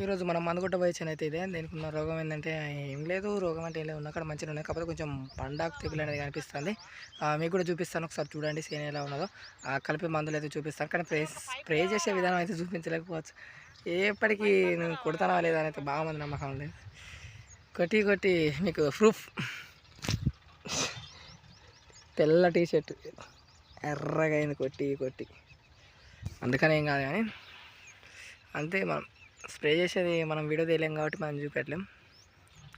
ఈరోజు మనం మందుగుట్ట పోయొచ్చాను అయితే ఇదే. దీనికి ఉన్న రోగం ఏంటంటే ఏం లేదు, రోగం అంటే ఏం లేదు, ఉన్న అక్కడ మంచిగా ఉన్నాయి. కాకపోతే కొంచెం పండాకు తెగులు అనేది కనిపిస్తుంది. మీకు కూడా చూపిస్తాను, ఒకసారి చూడండి సేన ఎలా ఉన్నదో. కలిపి మందులు అయితే చూపిస్తాను, కానీ స్ప్రే చేసే విధానం అయితే చూపించలేకపోవచ్చు. ఎప్పటికీ నేను కొడతానా లేదా అని అయితే బాగా మంది నమ్మకం లేదు. కొట్టి మీకు ప్రూఫ్, తెల్ల టీషర్ట్ ఎర్రగా అయింది కొట్టి. అందుకని ఏం కాదు, కానీ అంతే. మనం స్ప్రే చేసేది మనం వీడియో తీయలేం కాబట్టి మనం చూపెట్టలేం.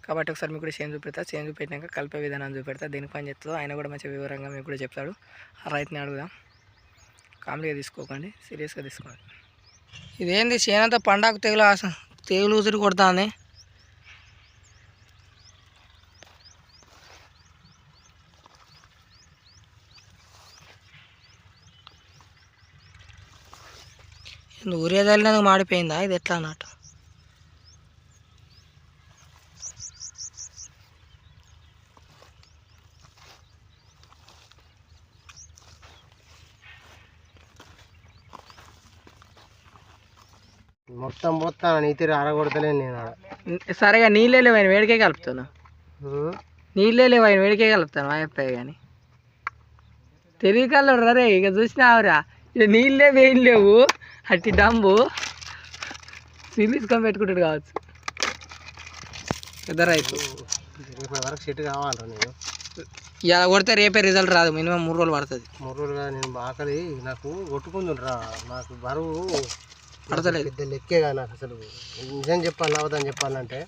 కాబట్టి ఒకసారి మీకు కూడా చేంజ్ చూపెడతా. చేంజ్ చూపెట్టినాక కలిపే విధానం చూపెడతా. దేనికి పని చెప్తుందో ఆయన కూడా మంచి వివరంగా మీకు కూడా చెప్తాడు. ఆ రైతుని అడుగుదాం. కామెడీగా తీసుకోకండి, సీరియస్గా తీసుకోండి. ఇదేంది చేనంతా పండాకు తెగులు ఉసిరి కొడుతుంది. ఊరియా చల్లినందుకు మాడిపోయిందా ఇది ఎట్లా అన్నట్టు? మొత్తం నీతి ఆరగొడతలేను నేను. సరేగా నీళ్ళే లేవు, ఆయన వేడికే కలుపుతాను. నీళ్ళే లేవు, ఆయన వేడికే కలుపుతాను. అయిపోయాయి కానీ తెలియకల్లాడు రే. ఇక చూసినావురా, ఇక నీళ్ళే వేయం లేవు. అట్టి డంబు సిలిసుకొని పెట్టుకుంటాడు కావచ్చు పెద్ద రైతు. వరకు సెట్ కావాలరా నేను. ఇలా కొడితే రేపే రిజల్ట్ రాదు, మినిమం 3 రోజులు పడుతుంది. 3 రోజులుగా నేను ఆకలి నాకు కొట్టుకుంటుండ్రా. నాకు బరువు పడతలేదు, పెద్ద లెక్కే కాదు నాకు అసలు. నిజం చెప్పాలి, అవదని చెప్పాలంటే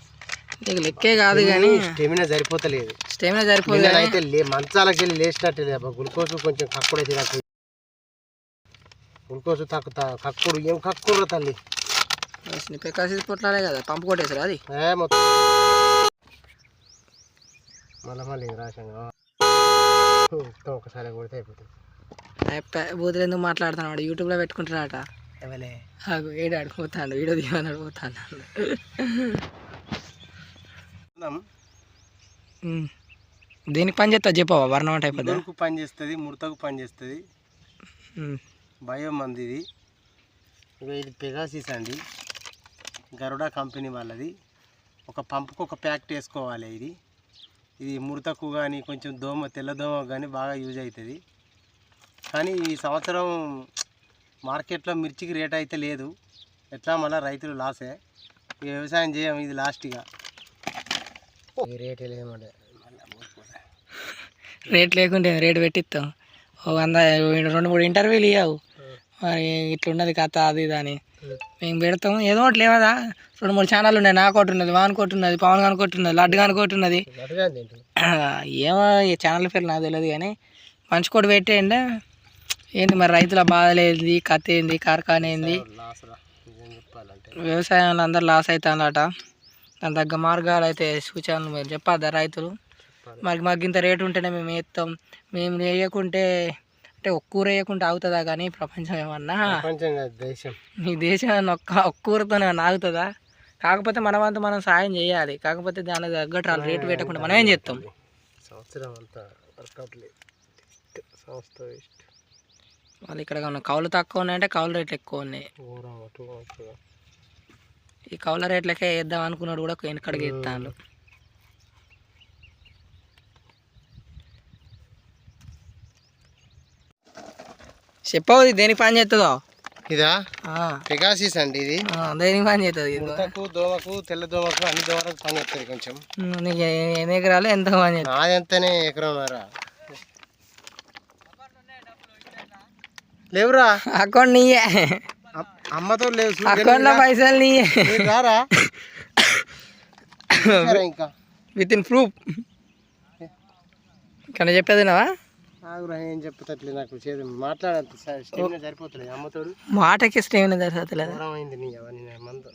నీకు లెక్కే కాదు, కానీ స్టెమినా సరిపోతలేదు. అయితే మంచాలకి వెళ్ళి లేచినట్టు లేదు. గ్లూకోజ్ కొంచెం కక్కుడైతే నాకు గ్లూకోజ్ కక్కుడు ఏం కక్కుడు తల్లి. పెకాసి పొట్లాలే కదా, పంపు కొట్టేసారు అది మళ్ళీ రాశాను. ఒకసారి కొడితే అయిపోతుంది. బూతులు ఎందుకు మాట్లాడుతున్నాడు? యూట్యూబ్లో పెట్టుకుంటున్నాడట. ఎవలే ఏడు అడిగిపోతాడు, వీడియో తీయమని అడిగిపోతాడు. దేనికి పని చేస్తా చెప్పవా? వర్ణం అంటే అయిపోతుంది. పని చేస్తుంది, ముడతకు పని చేస్తుంది. బయో మంది ఇది. ఇది పెగాసిస్ అండి, గరుడా కంపెనీ వాళ్ళది. ఒక పంపుకు ఒక ప్యాకెట్ వేసుకోవాలి. ఇది ముడతకు కానీ కొంచెం తెల్లదోమ కానీ బాగా యూజ్ అవుతుంది. కానీ ఈ సంవత్సరం మార్కెట్లో మిర్చికి రేట్ అయితే లేదు. ఎట్లా మళ్ళీ రైతులు లాసే. ఈ వ్యవసాయం చేయం, ఇది లాస్ట్గా. రేట్ లేకుంటే రేటు పెట్టిస్తాం. 2-3 ఇంటర్వ్యూలు ఇవ్వవు మరి ఇట్లున్నది కథ అది ఇది అని మేము పెడతాం. ఏదో ఒకటి లేవదా? 2-3 ఛానల్ ఉన్నాయి. నా కోటి ఉన్నది, వాన్ కోటి ఉన్నది, పవన్ గాని కోటి ఉన్నది, లడ్డు గాని కోటి ఉన్నది. ఏమో ఈ ఛానల్ పేరు నాకు తెలియదు, కానీ మంచి కోటి పెట్టేయండి. ఏంటి మరి రైతుల బాధలేంది, కథ ఏంది, కార్ఖాన ఏంది? వ్యవసాయంలో అందరు లాస్ అవుతారట. దాని తగ్గ మార్గాలు అయితే సూచనలు మీరు చెప్పద్దా రైతులు? మాకు ఇంత రేటు ఉంటేనే మేము వేస్తాం. మేము వేయకుంటే అంటే ఒక్కూర వేయకుంటే ఆగుతుందా? కానీ ప్రపంచం ఏమన్నా ఈ దేశం ఒక్క ఊరితోనే ఆగుతుందా? కాకపోతే మనమంతా మనం సాయం చేయాలి. కాకపోతే దానికి తగ్గట్టు వాళ్ళు రేటు పెట్టకుండా మనం ఏం చేస్తాం? వాళ్ళు ఇక్కడ ఉన్న కౌలు తక్కువ ఉన్నాయంటే కౌలు రేట్లు ఎక్కువ ఉన్నాయి. ఈ కౌల రేట్లకే వేద్దాం అనుకున్నాడు కూడా వెనకడికి ఎత్తాను. చెప్పవు దేనికి పని చేస్తుందో? ఇదా పెగాసిస్ అండి. ఇది దేనికి పని చేస్తుంది? దోమకు, తెల్ల దోమకు, అన్ని దోమలకు పని చేస్తుంది. కొంచెం నీకు ఎన్ని ఎకరాలు ఎంత పని చేస్తుంది? నాదెంతనే ఎకరంన్నారా లేవురా. అకౌంట్ నీయే, అమ్మతో లేవు. అకౌంట్ లో పైసలు నీయే. రారా ఇంకా విత్ ఇన్ ప్రూఫ్. ఇక్కడ చెప్పేది నావా? ఏం చెప్తట్లేదు నాకు. మాట్లాడంత సరిపోతుంది. అమ్మతోడు మాటకి స్టేమిన సరిపోతలేదు. అయింది నీ అవన్నీ మందు.